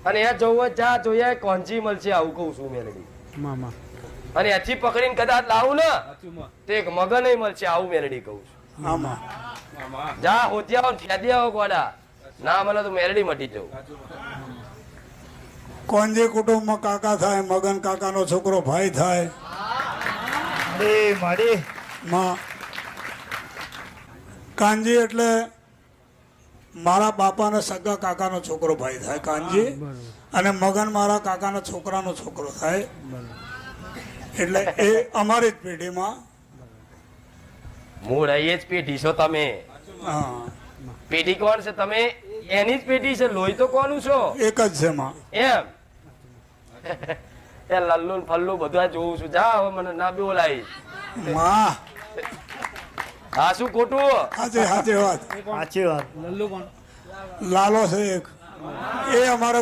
અને એ જવું જા જોઈએ કોંજી મળશે આવું કહું છું મેલડી મામા અને એથી પકડીને કદાચ લાવું ને તો એક મગન મળશે આવું મેલડી કહું છું મામા જા હોતી આવો ફેદી આવો ગોડા ના મળે તો મેલડી મટી જવું કોંજી કુટુંબમાં કાકા થાય મગન કાકાનો છોકરો ભાઈ થાય મારી માં કાનજી એટલે મારા બાપાના સગા કાકાનો છોકરો ભાઈ થાય કાનજી અને મગન મારા કાકાના છોકરાનો છોકરો થાય એટલે એ અમારી જ પેઢીમાં મૂળ અહીં જ પેઢી છો તમે હા પેઢી કોણ છે તમે એની જ પેઢી છે લોહી તો કોનું છો એક જ છે માં એમ એ લલ્લુ ને ફલ્લુ બધા જોઉં છું જા હવે મને ના બોલાય માં હા શું ખોટું સાચી સાચી વાત સાચી વાત લાલો છે એક એ અમારા